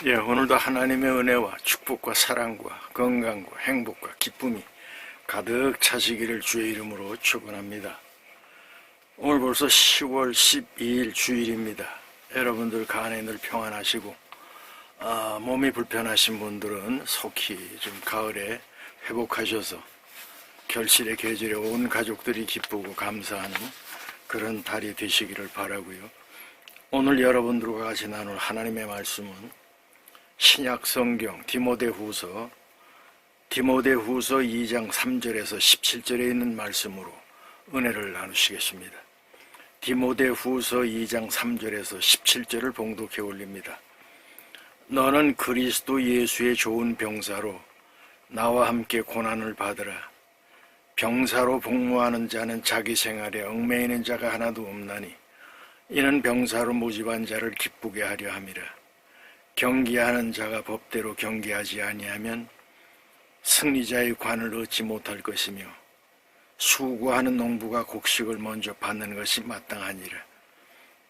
오늘도 하나님의 은혜와 축복과 사랑과 건강과 행복과 기쁨이 가득 차시기를 주의 이름으로 축원합니다. 오늘 벌써 10월 12일 주일입니다. 여러분들 간에 늘 평안하시고 몸이 불편하신 분들은 속히 좀 가을에 회복하셔서 결실의 계절에 온 가족들이 기쁘고 감사하는 그런 달이 되시기를 바라고요. 오늘 여러분들과 같이 나눌 하나님의 말씀은 신약 성경 디모데후서 2장 3절에서 17절에 있는 말씀으로 은혜를 나누시겠습니다. 디모데후서 2장 3절에서 17절을 봉독해 올립니다. 너는 그리스도 예수의 좋은 병사로 나와 함께 고난을 받으라. 병사로 복무하는 자는 자기 생활에 얽매이는 자가 하나도 없나니 이는 병사로 모집한 자를 기쁘게 하려 함이라. 경기하는 자가 법대로 경기하지 아니하면 승리자의 관을 얻지 못할 것이며 수고하는 농부가 곡식을 먼저 받는 것이 마땅하니라.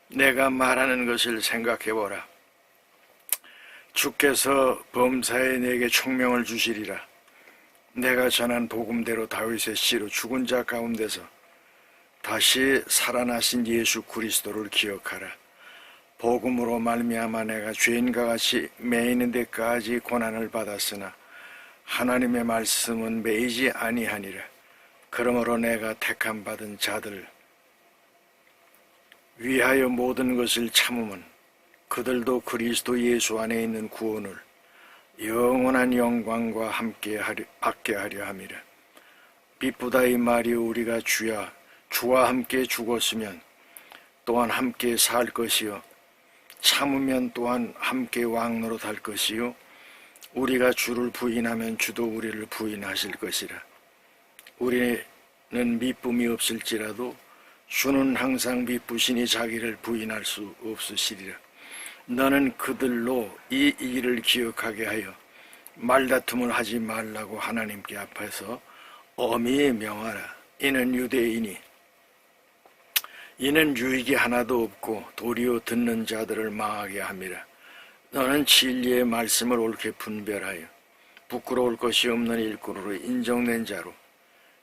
내가 말하는 것을 생각해보라. 주께서 범사에 내게 총명을 주시리라. 내가 전한 복음대로 다윗의 씨로 죽은 자 가운데서 다시 살아나신 예수 그리스도를 기억하라. 복음으로 말미암아 내가 죄인과 같이 매이는 데까지 고난을 받았으나 하나님의 말씀은 매이지 아니하니라. 그러므로 내가 택함 받은 자들 위하여 모든 것을 참음은 그들도 그리스도 예수 안에 있는 구원을 영원한 영광과 함께 받게 하려 함이라. 비쁘다 이 말이 우리가 주와 함께 죽었으면 또한 함께 살 것이요 참으면 또한 함께 왕노릇 할 것이요 우리가 주를 부인하면 주도 우리를 부인하실 것이라. 우리는 미쁨이 없을지라도 주는 항상 미쁘시니 자기를 부인할 수 없으시리라. 너는 그들로 이 일을 기억하게 하여 말다툼을 하지 말라고 하나님께 앞에서 엄히 명하라. 이는 유익이 하나도 없고 도리어 듣는 자들을 망하게 함이라. 너는 진리의 말씀을 옳게 분별하여 부끄러울 것이 없는 일꾼으로 인정된 자로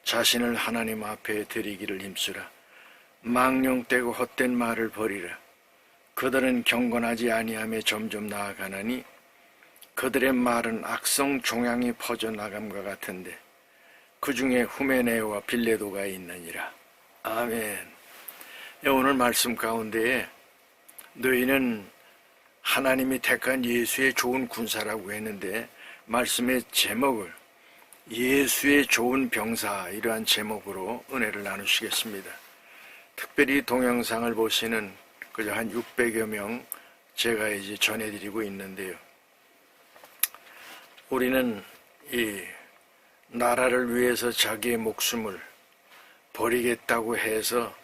자신을 하나님 앞에 드리기를 힘쓰라. 망령되고 헛된 말을 버리라. 그들은 경건하지 아니하며 점점 나아가나니 그들의 말은 악성 종양이 퍼져나감과 같은데 그 중에 후메네오와 빌레도가 있느니라. 아멘. 오늘 말씀 가운데에 너희는 하나님이 택한 예수의 좋은 군사라고 했는데 말씀의 제목을 예수의 좋은 병사 이러한 제목으로 은혜를 나누시겠습니다. 특별히 동영상을 보시는 그저 한 600여 명 제가 이제 전해드리고 있는데요. 우리는 이 나라를 위해서 자기의 목숨을 버리겠다고 해서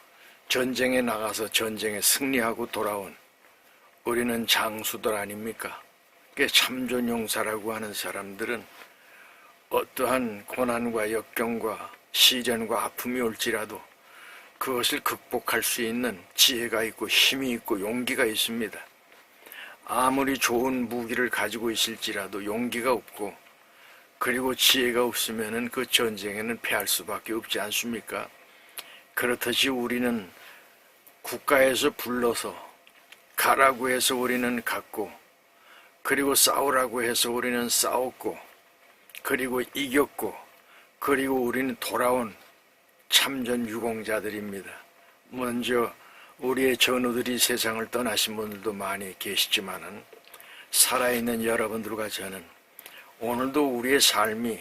전쟁에 나가서 전쟁에 승리하고 돌아온 우리는 장수들 아닙니까? 참전용사라고 하는 사람들은 어떠한 고난과 역경과 시련과 아픔이 올지라도 그것을 극복할 수 있는 지혜가 있고 힘이 있고 용기가 있습니다. 아무리 좋은 무기를 가지고 있을지라도 용기가 없고 그리고 지혜가 없으면 그 전쟁에는 패할 수밖에 없지 않습니까? 그렇듯이 우리는 국가에서 불러서 가라고 해서 우리는 갔고 그리고 싸우라고 해서 우리는 싸웠고 그리고 이겼고 그리고 우리는 돌아온 참전 유공자들입니다. 먼저 우리의 전우들이 세상을 떠나신 분들도 많이 계시지만은 살아있는 여러분들과 저는 오늘도 우리의 삶이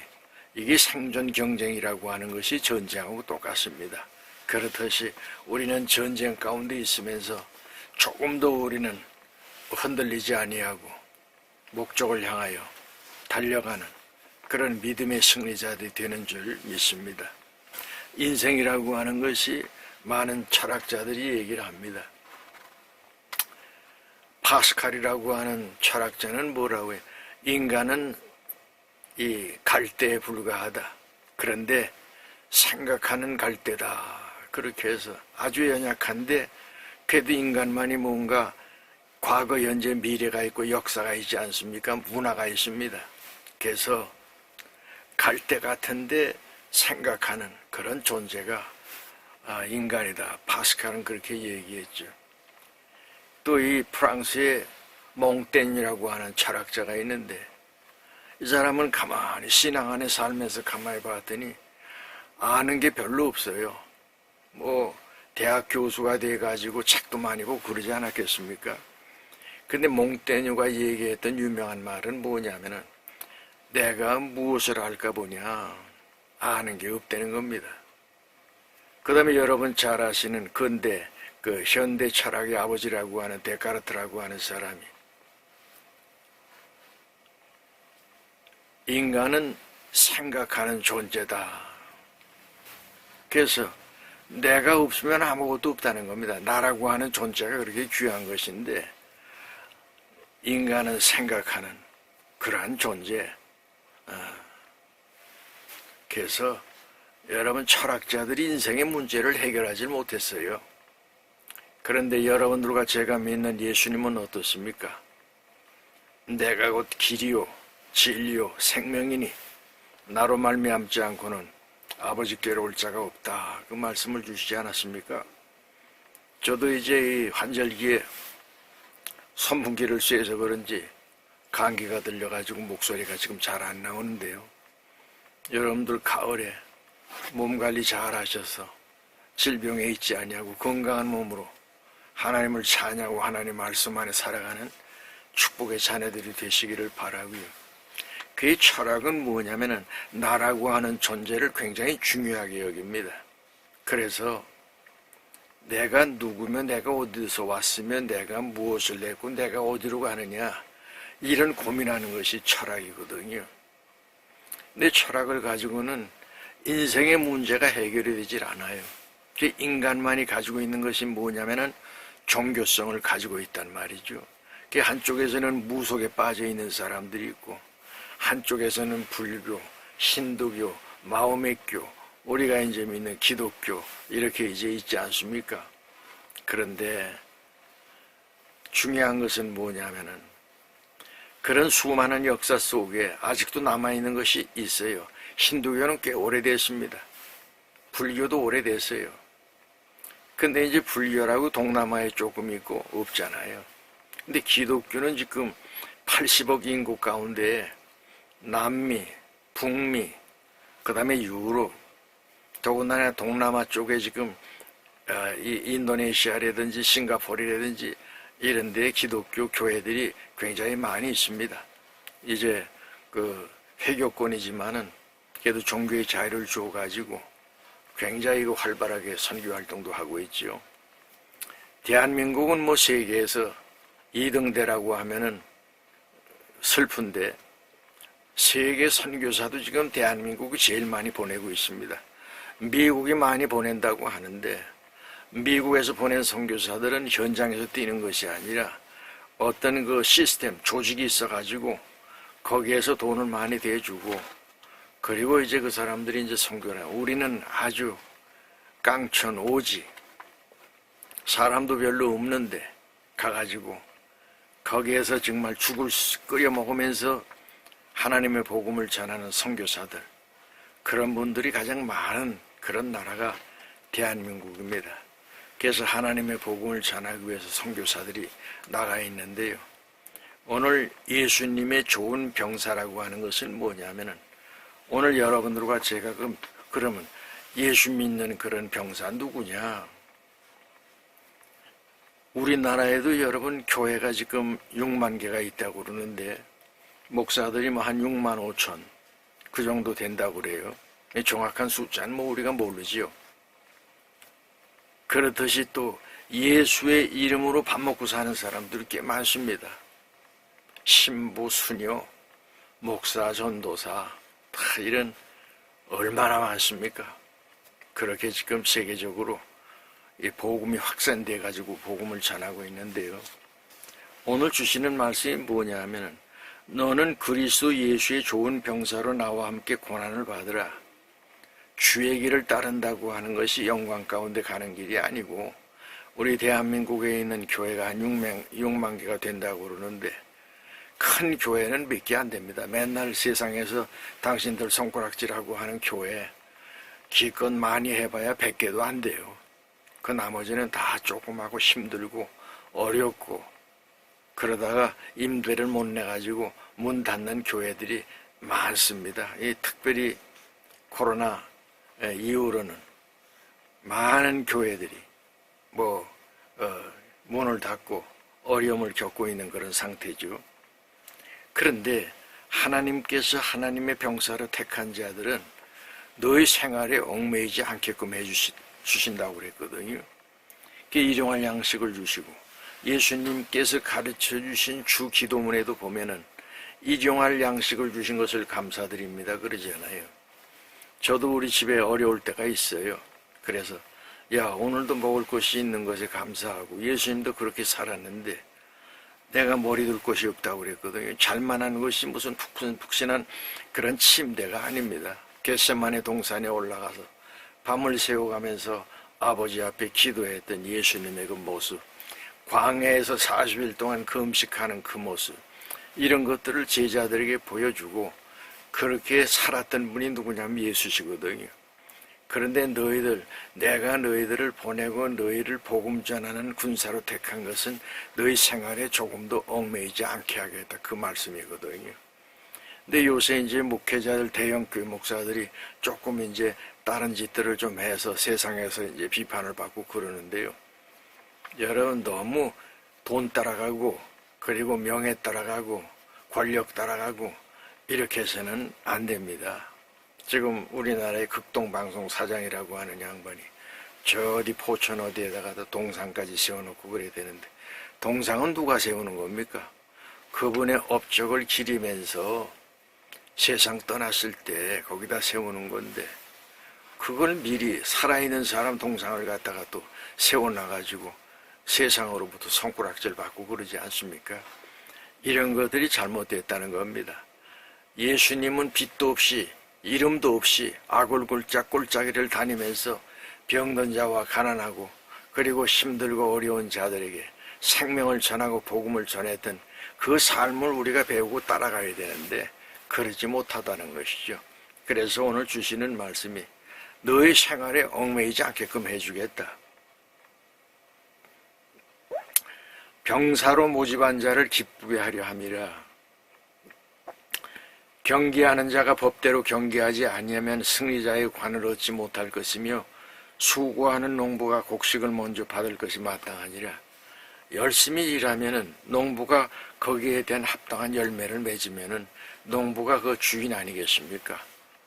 이게 생존 경쟁이라고 하는 것이 전쟁하고 똑같습니다. 그렇듯이 우리는 전쟁 가운데 있으면서 조금도 우리는 흔들리지 아니하고 목적을 향하여 달려가는 그런 믿음의 승리자들이 되는 줄 믿습니다. 인생이라고 하는 것이 많은 철학자들이 얘기를 합니다. 파스칼이라고 하는 철학자는 뭐라고 해요? 인간은 이 갈대에 불과하다. 그런데 생각하는 갈대다. 그렇게 해서 아주 연약한데 그래도 인간만이 뭔가 과거, 현재, 미래가 있고 역사가 있지 않습니까? 문화가 있습니다. 그래서 갈대 같은데 생각하는 그런 존재가 인간이다. 파스칼은 그렇게 얘기했죠. 또 이 프랑스의 몽땡이라고 하는 철학자가 있는데 이 사람은 가만히 신앙 안에 살면서 가만히 봤더니 아는 게 별로 없어요. 뭐 대학 교수가 돼가지고 책도 많이 보고 그러지 않았겠습니까? 근데 몽테뉴가 얘기했던 유명한 말은 뭐냐면은 내가 무엇을 알까 보냐 아는 게 없다는 겁니다. 그 다음에 여러분 잘 아시는 근대 그 현대 철학의 아버지라고 하는 데카르트라고 하는 사람이 인간은 생각하는 존재다. 그래서 내가 없으면 아무것도 없다는 겁니다. 나라고 하는 존재가 그렇게 귀한 것인데 인간은 생각하는 그러한 존재. 그래서 여러분 철학자들이 인생의 문제를 해결하지 못했어요. 그런데 여러분들과 제가 믿는 예수님은 어떻습니까? 내가 곧 길이요 진리요 생명이니 나로 말미암지 않고는 아버지께로 올 자가 없다. 그 말씀을 주시지 않았습니까? 저도 이제 이 환절기에 선풍기를 쐬서 그런지 감기가 들려가지고 목소리가 지금 잘 안 나오는데요. 여러분들 가을에 몸 관리 잘 하셔서 질병에 있지 아니하고 건강한 몸으로 하나님을 찬양하고 하나님 말씀 안에 살아가는 축복의 자녀들이 되시기를 바라고요. 그의 철학은 뭐냐면은 나라고 하는 존재를 굉장히 중요하게 여깁니다. 그래서 내가 누구며 내가 어디서 왔으면 내가 무엇을 냈고 내가 어디로 가느냐 이런 고민하는 것이 철학이거든요. 근데 철학을 가지고는 인생의 문제가 해결이 되질 않아요. 인간만이 가지고 있는 것이 뭐냐면은 종교성을 가지고 있단 말이죠. 한쪽에서는 무속에 빠져 있는 사람들이 있고 한쪽에서는 불교, 힌두교, 마호메교, 우리가 이제 믿는 기독교 이렇게 이제 있지 않습니까? 그런데 중요한 것은 뭐냐면은 그런 수많은 역사 속에 아직도 남아있는 것이 있어요. 힌두교는 꽤 오래됐습니다. 불교도 오래됐어요. 근데 이제 불교라고 동남아에 조금 있고 없잖아요. 근데 기독교는 지금 80억 인구 가운데 남미, 북미, 그 다음에 유럽, 더군다나 동남아 쪽에 지금 이 인도네시아라든지 싱가포르라든지 이런 데 기독교 교회들이 굉장히 많이 있습니다. 이제 그 회교권이지만은 그래도 종교의 자유를 줘가지고 굉장히 활발하게 선교 활동도 하고 있지요. 대한민국은 뭐 세계에서 2등대라고 하면은 슬픈데 세계 선교사도 지금 대한민국이 제일 많이 보내고 있습니다. 미국이 많이 보낸다고 하는데 미국에서 보낸 선교사들은 현장에서 뛰는 것이 아니라 어떤 그 시스템, 조직이 있어가지고 거기에서 돈을 많이 대주고 그리고 이제 그 사람들이 이제 선교를 해요. 우리는 아주 깡천 오지 사람도 별로 없는데 가가지고 거기에서 정말 죽을 끓여 먹으면서 하나님의 복음을 전하는 선교사들 그런 분들이 가장 많은 그런 나라가 대한민국입니다. 그래서 하나님의 복음을 전하기 위해서 선교사들이 나가 있는데요. 오늘 예수님의 좋은 병사라고 하는 것은 뭐냐면은 오늘 여러분들과 제가 그러면 예수 믿는 그런 병사 누구냐? 우리나라에도 여러분 교회가 지금 6만 개가 있다고 그러는데 목사들이 뭐 한 6만 5천 그 정도 된다고 그래요. 정확한 숫자는 뭐 우리가 모르지요. 그렇듯이 또 예수의 이름으로 밥 먹고 사는 사람들이 꽤 많습니다. 신부, 수녀, 목사, 전도사 다 이런 얼마나 많습니까? 그렇게 지금 세계적으로 이 복음이 확산돼 가지고 복음을 전하고 있는데요. 오늘 주시는 말씀이 뭐냐 하면은 너는 그리스도 예수의 좋은 병사로 나와 함께 고난을 받으라. 주의 길을 따른다고 하는 것이 영광 가운데 가는 길이 아니고 우리 대한민국에 있는 교회가 한 6만 개가 된다고 그러는데 큰 교회는 몇 개 안 됩니다. 맨날 세상에서 당신들 손가락질하고 하는 교회 기껏 많이 해봐야 100개도 안 돼요. 그 나머지는 다 조그마고 힘들고 어렵고 그러다가 임대를 못 내가지고 문 닫는 교회들이 많습니다. 특별히 코로나 이후로는 많은 교회들이 문을 닫고 어려움을 겪고 있는 그런 상태죠. 그런데 하나님께서 하나님의 병사로 택한 자들은 너희 생활에 얽매이지 않게끔 해주신다고 그랬거든요. 일용할 양식을 주시고 예수님께서 가르쳐 주신 주 기도문에도 보면은 일용할 양식을 주신 것을 감사드립니다 그러잖아요. 저도 우리 집에 어려울 때가 있어요. 그래서 오늘도 먹을 것이 있는 것에 감사하고 예수님도 그렇게 살았는데 내가 머리 둘 곳이 없다고 그랬거든요. 잘만한 것이 무슨 푹신한 그런 침대가 아닙니다. 겟세마네 동산에 올라가서 밤을 새워가면서 아버지 앞에 기도했던 예수님의 그 모습, 광야에서 40일 동안 금식하는 그 모습, 이런 것들을 제자들에게 보여주고 그렇게 살았던 분이 누구냐면 예수시거든요. 그런데 내가 너희들을 보내고 너희를 복음 전하는 군사로 택한 것은 너희 생활에 조금도 얽매이지 않게 하겠다. 그 말씀이거든요. 근데 요새 이제 목회자들, 대형교회 목사들이 조금 이제 다른 짓들을 좀 해서 세상에서 이제 비판을 받고 그러는데요. 여러분 너무 돈 따라가고 그리고 명예 따라가고 권력 따라가고 이렇게 해서는 안 됩니다. 지금 우리나라의 극동방송 사장이라고 하는 양반이 저 어디 포천 어디에다가 동상까지 세워놓고 그래야 되는데 동상은 누가 세우는 겁니까? 그분의 업적을 기리면서 세상 떠났을 때 거기다 세우는 건데 그걸 미리 살아있는 사람 동상을 갖다가 또 세워놔가지고 세상으로부터 손가락질 받고 그러지 않습니까? 이런 것들이 잘못됐다는 겁니다. 예수님은 빛도 없이 이름도 없이 아골골짝 꼴짜기를 다니면서 병든 자와 가난하고 그리고 힘들고 어려운 자들에게 생명을 전하고 복음을 전했던 그 삶을 우리가 배우고 따라가야 되는데 그러지 못하다는 것이죠. 그래서 오늘 주시는 말씀이 너의 생활에 얽매이지 않게끔 해주겠다. 병사로 모집한 자를 기쁘게 하려 함이라. 경계하는 자가 법대로 경계하지 아니하면 승리자의 관을 얻지 못할 것이며 수고하는 농부가 곡식을 먼저 받을 것이 마땅하니라. 열심히 일하면은 농부가 거기에 대한 합당한 열매를 맺으면은 농부가 그 주인 아니겠습니까?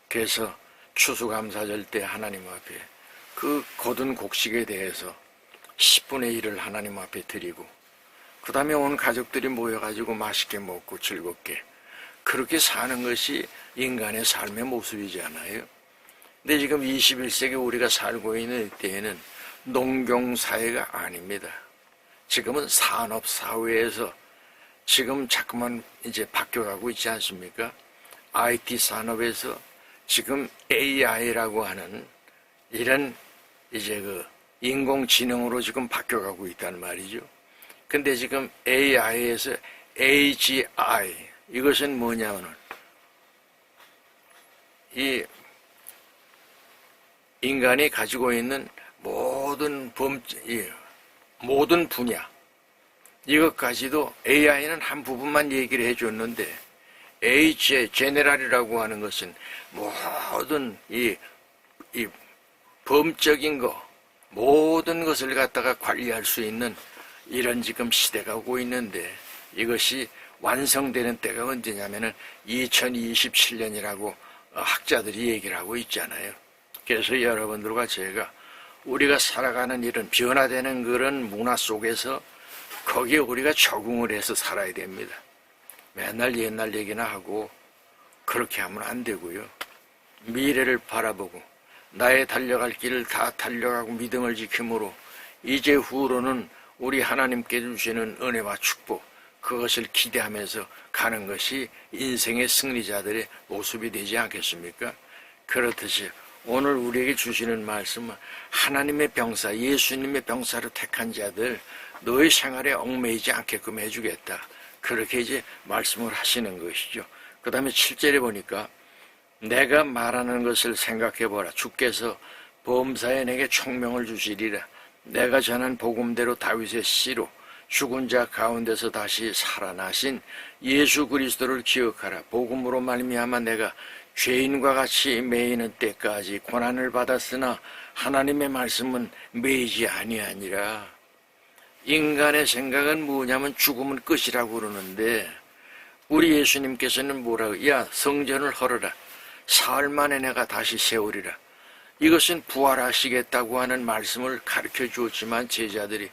그래서 추수감사절 때 하나님 앞에 그 거둔 곡식에 대해서 10분의 1을 하나님 앞에 드리고 그 다음에 온 가족들이 모여가지고 맛있게 먹고 즐겁게 그렇게 사는 것이 인간의 삶의 모습이지 않아요? 근데 지금 21세기 우리가 살고 있는 때에는 농경사회가 아닙니다. 지금은 산업사회에서 지금 자꾸만 이제 바뀌어가고 있지 않습니까? IT 산업에서 지금 AI라고 하는 이런 이제 그 인공지능으로 지금 바뀌어가고 있다는 말이죠. 근데 지금 AI에서 AGI, 이것은 뭐냐면은 이 인간이 가지고 있는 모든 모든 분야, 이것까지도 AI는 한 부분만 얘기를 해줬는데 AGI, 제네랄이라고 하는 것은 모든 이 범적인 거, 모든 것을 갖다가 관리할 수 있는 이런 지금 시대가 오고 있는데 이것이 완성되는 때가 언제냐면은 2027년이라고 학자들이 얘기를 하고 있잖아요. 그래서 여러분들과 제가 우리가 살아가는 이런 변화되는 그런 문화 속에서 거기에 우리가 적응을 해서 살아야 됩니다. 맨날 옛날 얘기나 하고 그렇게 하면 안 되고요. 미래를 바라보고 나의 달려갈 길을 다 달려가고 믿음을 지킴으로 이제 후로는 우리 하나님께 주시는 은혜와 축복, 그것을 기대하면서 가는 것이 인생의 승리자들의 모습이 되지 않겠습니까? 그렇듯이 오늘 우리에게 주시는 말씀은 하나님의 병사, 예수님의 병사로 택한 자들 너의 생활에 얽매이지 않게끔 해주겠다. 그렇게 이제 말씀을 하시는 것이죠. 그 다음에 7절에 보니까 내가 말하는 것을 생각해보라. 주께서 범사에 내게 총명을 주시리라. 내가 전한 복음대로 다윗의 씨로 죽은 자 가운데서 다시 살아나신 예수 그리스도를 기억하라. 복음으로 말미암아 내가 죄인과 같이 매이는 때까지 고난을 받았으나 하나님의 말씀은 매이지 아니하니라. 인간의 생각은 뭐냐면 죽으면 끝이라고 그러는데 우리 예수님께서는 뭐라고? 야, 성전을 헐어라. 사흘 만에 내가 다시 세우리라. 이것은 부활하시겠다고 하는 말씀을 가르쳐 주었지만 제자들이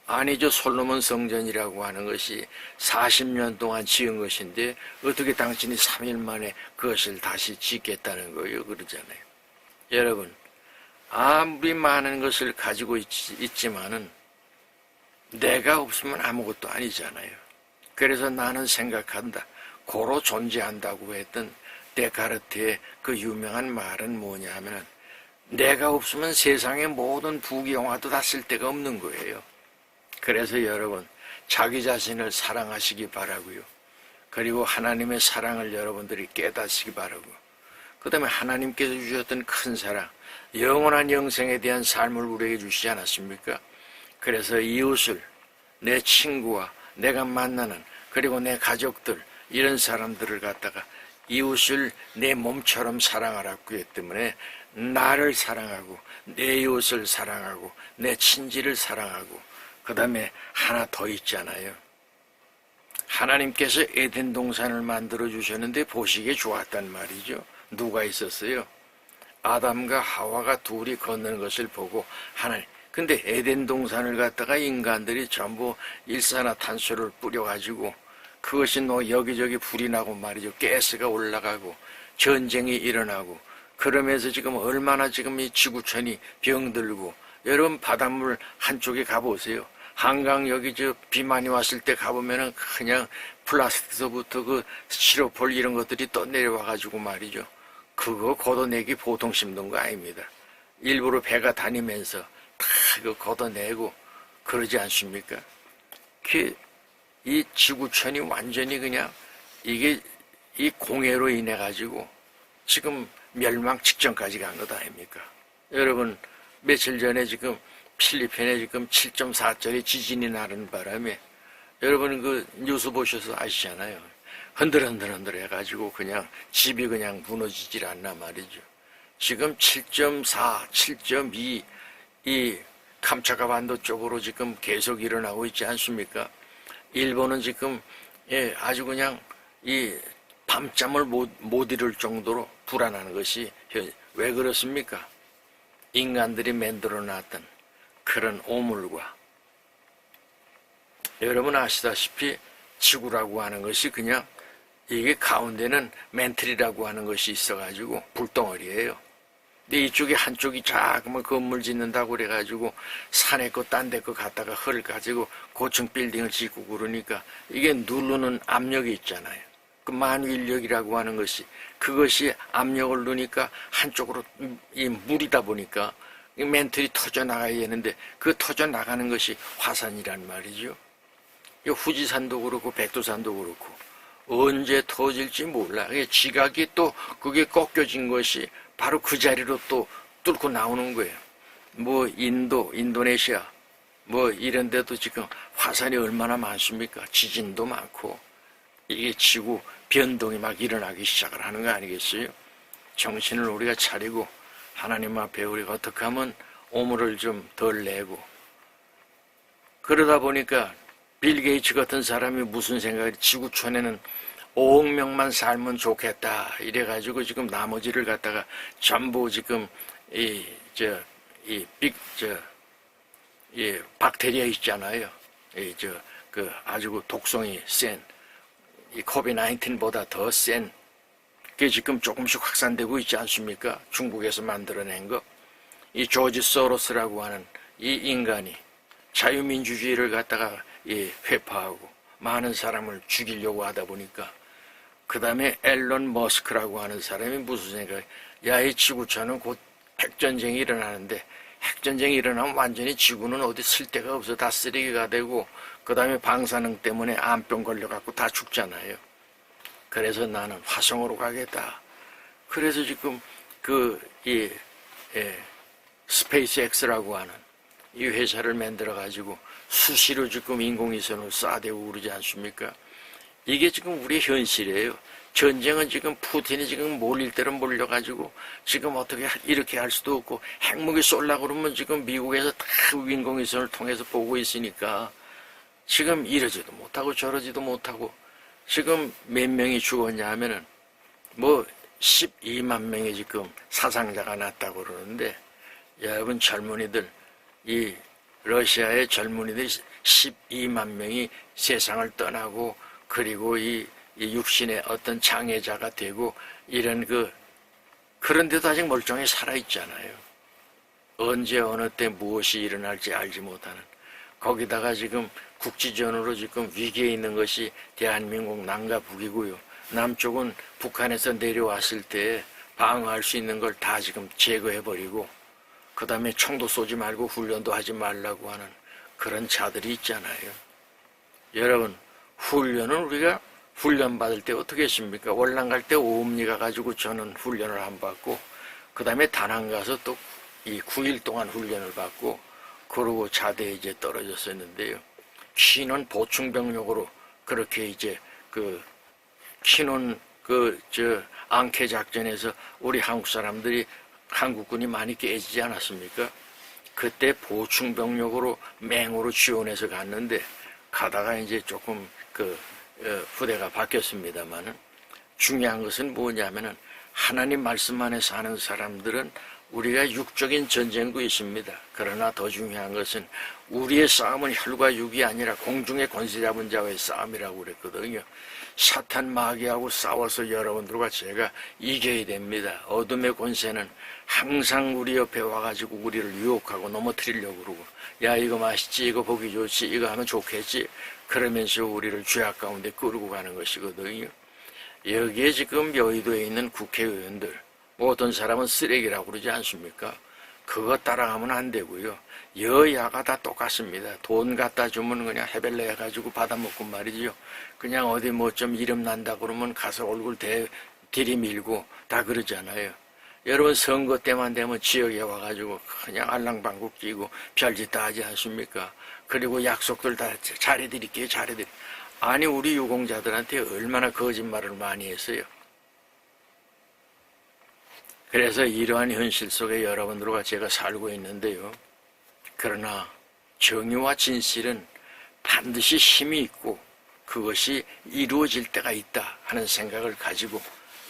아니죠. 솔로몬 성전이라고 하는 것이 40년 동안 지은 것인데 어떻게 당신이 3일 만에 그것을 다시 짓겠다는 거예요. 그러잖아요. 여러분, 아무리 많은 것을 가지고 있지만은 내가 없으면 아무것도 아니잖아요. 그래서 나는 생각한다. 고로 존재한다고 했던 데카르트의 그 유명한 말은 뭐냐 하면은 내가 없으면 세상의 모든 부귀영화도 다 쓸데가 없는 거예요. 그래서 여러분 자기 자신을 사랑하시기 바라고요. 그리고 하나님의 사랑을 여러분들이 깨닫시기 바라고, 그 다음에 하나님께서 주셨던 큰 사랑, 영원한 영생에 대한 삶을 우리에게 주시지 않았습니까? 그래서 이웃을, 내 친구와 내가 만나는, 그리고 내 가족들, 이런 사람들을 갖다가 이웃을 내 몸처럼 사랑하라고 했기 때문에 나를 사랑하고 내 이웃을 사랑하고 내 친지를 사랑하고, 그 다음에 하나 더 있잖아요. 하나님께서 에덴 동산을 만들어 주셨는데 보시기에 좋았단 말이죠. 누가 있었어요? 아담과 하와가 둘이 걷는 것을 보고 하나님, 근데 에덴 동산을 갖다가 인간들이 전부 일산화탄소를 뿌려가지고 그것이 여기저기 불이 나고 말이죠. 가스가 올라가고 전쟁이 일어나고 그러면서 지금 얼마나 지금 이 지구촌이 병들고, 여러분 바닷물 한쪽에 가보세요. 한강 여기 비 많이 왔을 때 가보면은 그냥 플라스틱서부터 그 스티로폴 이런 것들이 떠내려와가지고 말이죠. 그거 걷어내기 보통 힘든 거 아닙니다. 일부러 배가 다니면서 다 그거 걷어내고 그러지 않습니까? 이 지구촌이 완전히 그냥 이게 이 공해로 인해 가지고 지금 멸망 직전까지 간 것 아닙니까? 여러분 며칠 전에 지금 필리핀에 지금 7.4짜리 지진이 나는 바람에 여러분 그 뉴스 보셔서 아시잖아요. 흔들흔들 해가지고 그냥 집이 그냥 무너지질 않나 말이죠. 지금 7.4, 7.2 이 감차카 반도 쪽으로 지금 계속 일어나고 있지 않습니까? 일본은 지금 아주 그냥 이 밤잠을 못 이룰 정도로 불안한 것이 왜 그렇습니까? 인간들이 만들어 놨던 그런 오물과, 여러분 아시다시피 지구라고 하는 것이 그냥 이게 가운데는 멘틀이라고 하는 것이 있어가지고 불덩어리예요. 근데 이쪽에 한쪽이 자그만 건물 짓는다고 그래가지고 산에 거 딴 데 거 갖다가 헐 가지고 고층 빌딩을 짓고 그러니까 이게 누르는 압력이 있잖아요. 그 만위인력이라고 하는 것이, 그것이 압력을 넣으니까 한쪽으로 이 물이다 보니까 이 멘틀이 터져 나가야 되는데 그 터져 나가는 것이 화산이란 말이죠. 이 후지산도 그렇고 백두산도 그렇고 언제 터질지 몰라. 지각이 또 그게 꺾여진 것이 바로 그 자리로 또 뚫고 나오는 거예요. 뭐 인도네시아 뭐 이런 데도 지금 화산이 얼마나 많습니까? 지진도 많고 이게 지구 변동이 막 일어나기 시작을 하는 거 아니겠어요? 정신을 우리가 차리고 하나님 앞에 우리가 어떻게 하면 오물을 좀 덜 내고, 그러다 보니까 빌 게이츠 같은 사람이 무슨 생각이, 지구촌에는 5억 명만 살면 좋겠다 이래가지고 지금 나머지를 갖다가 전부 지금 이 박테리아 있잖아요. 그 아주 독성이 센 이 코비드-19보다 더 센 게 지금 조금씩 확산되고 있지 않습니까? 중국에서 만들어낸 거. 이 조지 소로스라고 하는 이 인간이 자유민주주의를 갖다가 회파하고 많은 사람을 죽이려고 하다 보니까, 그 다음에 앨런 머스크라고 하는 사람이 무슨 생각이, 야, 이 지구촌은 곧 핵전쟁이 일어나는데 핵전쟁이 일어나면 완전히 지구는 어디 쓸 데가 없어. 다 쓰레기가 되고 그 다음에 방사능 때문에 암병 걸려갖고 다 죽잖아요. 그래서 나는 화성으로 가겠다. 그래서 지금 스페이스X라고 하는 이 회사를 만들어가지고 수시로 지금 인공위성을 쏴대고 그러지 않습니까? 이게 지금 우리의 현실이에요. 전쟁은 지금 푸틴이 지금 몰릴 대로 몰려가지고 지금 어떻게 이렇게 할 수도 없고 핵무기 쏠려고 그러면 지금 미국에서 다 인공위성을 통해서 보고 있으니까 지금 이러지도 못하고 저러지도 못하고 지금 몇 명이 죽었냐 하면은 뭐 12만 명이 지금 사상자가 났다고 그러는데 여러분 젊은이들 이 러시아의 젊은이들이 12만 명이 세상을 떠나고 그리고 이 육신의 어떤 장애자가 되고 이런 그런데도 아직 멀쩡히 살아있잖아요. 언제 어느 때 무엇이 일어날지 알지 못하는 거기다가 지금 국지전으로 지금 위기에 있는 것이 대한민국 남과 북이고요. 남쪽은 북한에서 내려왔을 때 방어할 수 있는 걸 다 지금 제거해버리고 그 다음에 총도 쏘지 말고 훈련도 하지 말라고 하는 그런 자들이 있잖아요. 여러분 훈련은 우리가 훈련 받을 때 어떻게 했습니까? 월남 갈 때 오음리 가가지고 저는 훈련을 안 받고 그 다음에 다낭 가서 또 이 9일 동안 훈련을 받고 그러고 자대에 이제 떨어졌었는데요. 신원 보충병력으로 그렇게 이제 신원 앙케 작전에서 우리 한국 사람들이 한국군이 많이 깨지지 않았습니까? 그때 보충병력으로 맹으로 지원해서 갔는데 가다가 이제 조금 부대가 바뀌었습니다만은 중요한 것은 뭐냐면은 하나님 말씀 안에 사는 사람들은 우리가 육적인 전쟁도 있습니다. 그러나 더 중요한 것은 우리의 싸움은 혈과 육이 아니라 공중의 권세 잡은 자와의 싸움이라고 그랬거든요. 사탄 마귀하고 싸워서 여러분들과 제가 이겨야 됩니다. 어둠의 권세는 항상 우리 옆에 와가지고 우리를 유혹하고 넘어뜨리려고 그러고 야 이거 맛있지 이거 보기 좋지 이거 하면 좋겠지 그러면서 우리를 죄악 가운데 끌고 가는 것이거든요. 여기에 지금 여의도에 있는 국회의원들 어떤 사람은 쓰레기라고 그러지 않습니까? 그거 따라가면 안 되고요. 여야가 다 똑같습니다. 돈 갖다 주면 그냥 해벨레 해가지고 받아먹고 말이죠. 그냥 어디 뭐 좀 이름 난다 그러면 가서 얼굴 들이밀고 다 그러잖아요. 여러분 선거 때만 되면 지역에 와가지고 그냥 알랑방구 끼고 별짓 다 하지 않습니까? 그리고 약속들 다 잘해드릴게요. 아니 우리 유공자들한테 얼마나 거짓말을 많이 했어요. 그래서 이러한 현실 속에 여러분들과 제가 살고 있는데요. 그러나 정의와 진실은 반드시 힘이 있고 그것이 이루어질 때가 있다 하는 생각을 가지고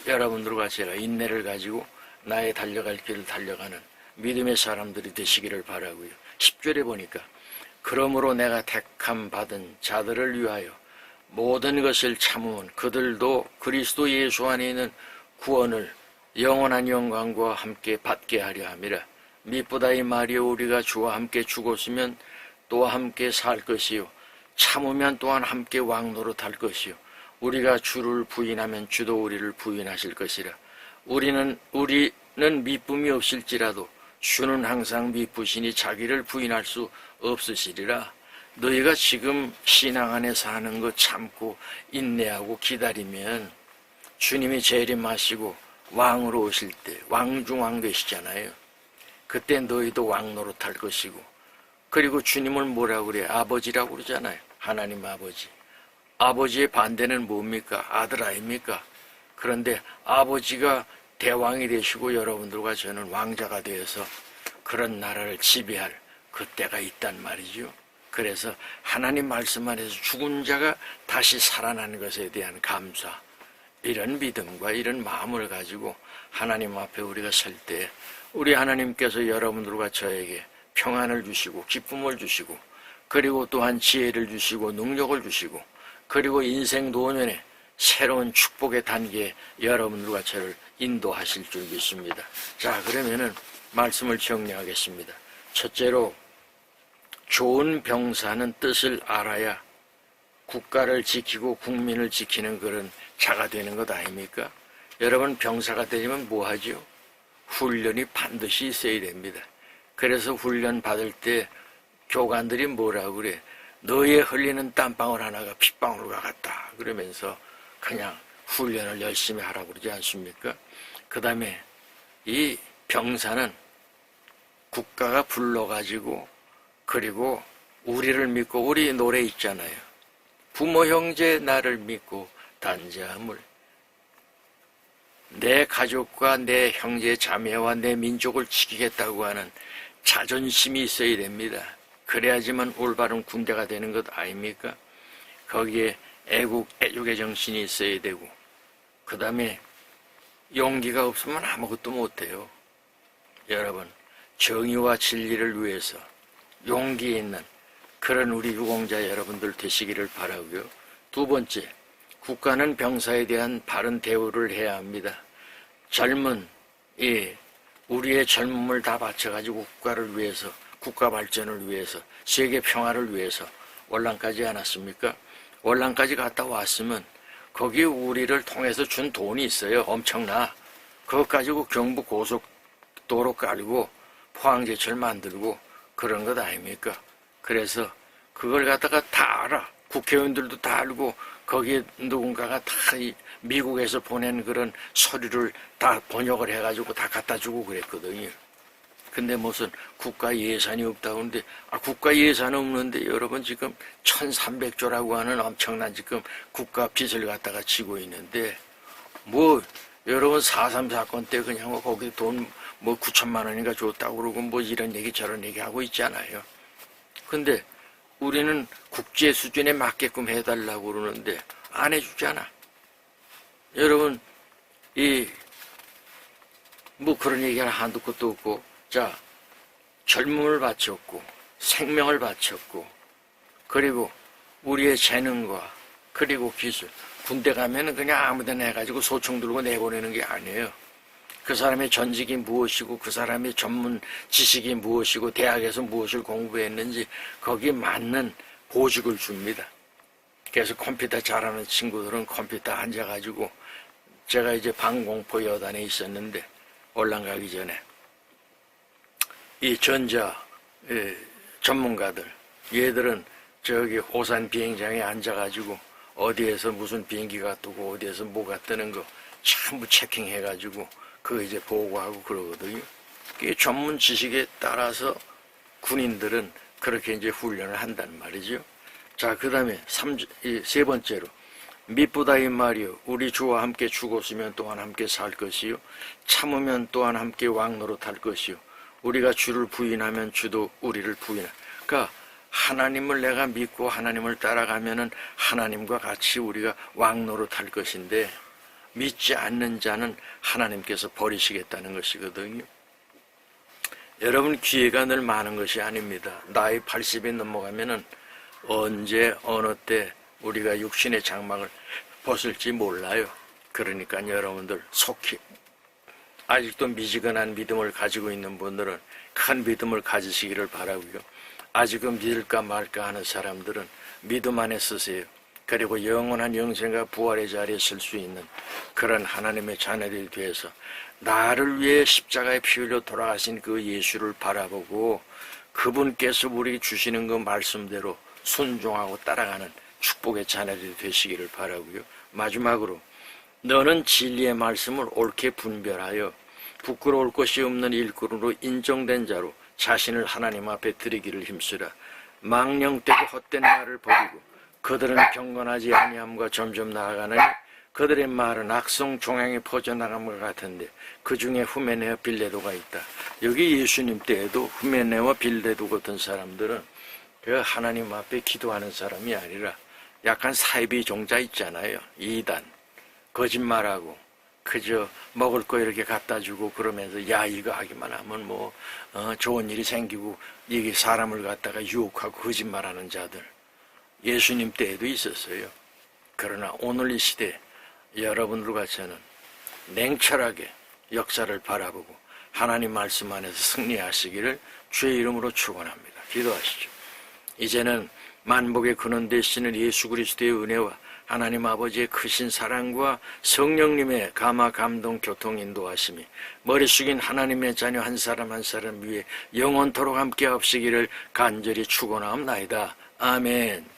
여러분들과 제가 인내를 가지고 나의 달려갈 길을 달려가는 믿음의 사람들이 되시기를 바라고요. 10절에 보니까 그러므로 내가 택함 받은 자들을 위하여 모든 것을 참으면 그들도 그리스도 예수 안에 있는 구원을 영원한 영광과 함께 받게 하려 함이라. 미쁘다 이 말이여 우리가 주와 함께 죽었으면 또 함께 살 것이요 참으면 또한 함께 왕노릇할 것이요 우리가 주를 부인하면 주도 우리를 부인하실 것이라. 우리는 미쁨이 없을지라도 주는 항상 미쁘시니 자기를 부인할 수 없으시리라. 너희가 지금 신앙 안에 사는 거 참고 인내하고 기다리면 주님이 재림하시고 왕으로 오실 때 왕중왕 되시잖아요. 그때 너희도 왕노릇할 것이고 그리고 주님을 뭐라고 그래? 아버지라고 그러잖아요. 하나님 아버지. 아버지의 반대는 뭡니까? 아들 아닙니까? 그런데 아버지가 대왕이 되시고 여러분들과 저는 왕자가 되어서 그런 나라를 지배할 그때가 있단 말이죠. 그래서 하나님 말씀 안에서 죽은 자가 다시 살아나는 것에 대한 감사, 이런 믿음과 이런 마음을 가지고 하나님 앞에 우리가 설 때 우리 하나님께서 여러분들과 저에게 평안을 주시고 기쁨을 주시고 그리고 또한 지혜를 주시고 능력을 주시고 그리고 인생 노년에 새로운 축복의 단계에 여러분들과 저를 인도하실 줄 믿습니다. 자, 그러면은 말씀을 정리하겠습니다. 첫째로 좋은 병사는 뜻을 알아야 국가를 지키고 국민을 지키는 그런 자가 되는 것 아닙니까? 여러분 병사가 되려면 뭐 하죠? 훈련이 반드시 있어야 됩니다. 그래서 훈련 받을 때 교관들이 뭐라고 그래? 너의 흘리는 땀방울 하나가 핏방울과 같다. 그러면서 그냥 훈련을 열심히 하라고 그러지 않습니까? 그 다음에 이 병사는 국가가 불러가지고 그리고 우리를 믿고 우리 노래 있잖아요. 부모 형제 나를 믿고 단자함을 내 가족과 내 형제 자매와 내 민족을 지키겠다고 하는 자존심이 있어야 됩니다. 그래야지만 올바른 군대가 되는 것 아닙니까? 거기에 애국의 정신이 있어야 되고 그 다음에 용기가 없으면 아무것도 못해요. 여러분 정의와 진리를 위해서 용기 있는 그런 우리 유공자 여러분들 되시기를 바라고요. 두 번째, 국가는 병사에 대한 바른 대우를 해야 합니다. 우리의 젊음을 다 바쳐가지고 국가를 위해서, 국가 발전을 위해서, 세계 평화를 위해서 월남까지 않았습니까? 월남까지 갔다 왔으면 거기 우리를 통해서 준 돈이 있어요. 엄청나. 그것 가지고 경부 고속도로 깔고 포항제철 만들고 그런 것 아닙니까? 그래서 그걸 갖다가 다 알아. 국회의원들도 다 알고 거기에 누군가가 다 미국에서 보낸 그런 서류를 다 번역을 해가지고 다 갖다 주고 그랬거든요. 근데 무슨 국가 예산이 없다고 하는데 국가 예산 없는데 여러분 지금 1300조라고 하는 엄청난 지금 국가 빚을 갖다가 지고 있는데 여러분 4.3 사건 때 그냥 거기 돈 9천만 원인가 줬다고 그러고 이런 얘기 저런 얘기 하고 있잖아요. 근데 우리는 국제 수준에 맞게끔 해달라고 그러는데 안 해주잖아. 여러분 그런 얘기는 한두 것도 없고 자 젊음을 바쳤고 생명을 바쳤고 그리고 우리의 재능과 그리고 기술 군대 가면은 그냥 아무데나 해가지고 소총 들고 내보내는 게 아니에요. 그 사람의 전직이 무엇이고 그 사람의 전문 지식이 무엇이고 대학에서 무엇을 공부했는지 거기에 맞는 보직을 줍니다. 그래서 컴퓨터 잘하는 친구들은 컴퓨터 앉아가지고 제가 이제 방공포 여단에 있었는데 올라가기 전에 이 전자 전문가들 얘들은 저기 오산 비행장에 앉아가지고 어디에서 무슨 비행기가 뜨고 어디에서 뭐가 뜨는 거 전부 체킹해가지고 그거 이제 보고하고 그러거든요. 그 전문 지식에 따라서 군인들은 그렇게 이제 훈련을 한단 말이죠. 자, 그 다음에 세 번째로 미쁘다 이 말이요. 우리 주와 함께 죽었으면 또한 함께 살 것이요. 참으면 또한 함께 왕노릇할 것이요. 우리가 주를 부인하면 주도 우리를 부인하. 그러니까 하나님을 내가 믿고 하나님을 따라가면은 하나님과 같이 우리가 왕노릇할 것인데 믿지 않는 자는 하나님께서 버리시겠다는 것이거든요. 여러분 기회가 늘 많은 것이 아닙니다. 나이 80이 넘어가면은 언제 어느 때 우리가 육신의 장막을 벗을지 몰라요. 그러니까 여러분들 속히 아직도 미지근한 믿음을 가지고 있는 분들은 큰 믿음을 가지시기를 바라고요. 아직은 믿을까 말까 하는 사람들은 믿음 안에 쓰세요. 그리고 영원한 영생과 부활의 자리에 설 수 있는 그런 하나님의 자녀들이 되어서 나를 위해 십자가에 피 흘려 돌아가신 그 예수를 바라보고 그분께서 우리에게 주시는 그 말씀대로 순종하고 따라가는 축복의 자녀들이 되시기를 바라고요. 마지막으로 너는 진리의 말씀을 옳게 분별하여 부끄러울 것이 없는 일꾼으로 인정된 자로 자신을 하나님 앞에 드리기를 힘쓰라. 망령되고 헛된 말을 버리고 그들은 경건하지 아니함과 점점 나아가느니 그들의 말은 악성 종양이 퍼져나감과 같은데 그 중에 후메네와 빌레도가 있다. 여기 예수님 때에도 후메네와 빌레도 같은 사람들은 그 하나님 앞에 기도하는 사람이 아니라 약간 사이비 종자 있잖아요. 이단 거짓말하고 그저 먹을 거 이렇게 갖다 주고 그러면서 야 이거 하기만 하면 좋은 일이 생기고 이게 사람을 갖다가 유혹하고 거짓말하는 자들 예수님 때에도 있었어요. 그러나 오늘 이 시대 여러분들 같이는 냉철하게 역사를 바라보고 하나님 말씀 안에서 승리하시기를 주의 이름으로 축원합니다. 기도하시죠. 이제는 만복의 근원 되시는 예수 그리스도의 은혜와 하나님 아버지의 크신 사랑과 성령님의 감화 감동 교통 인도하심이 머리 숙인 하나님의 자녀 한 사람 한 사람 위에 영원토록 함께 하옵시기를 간절히 축원하옵나이다. 아멘.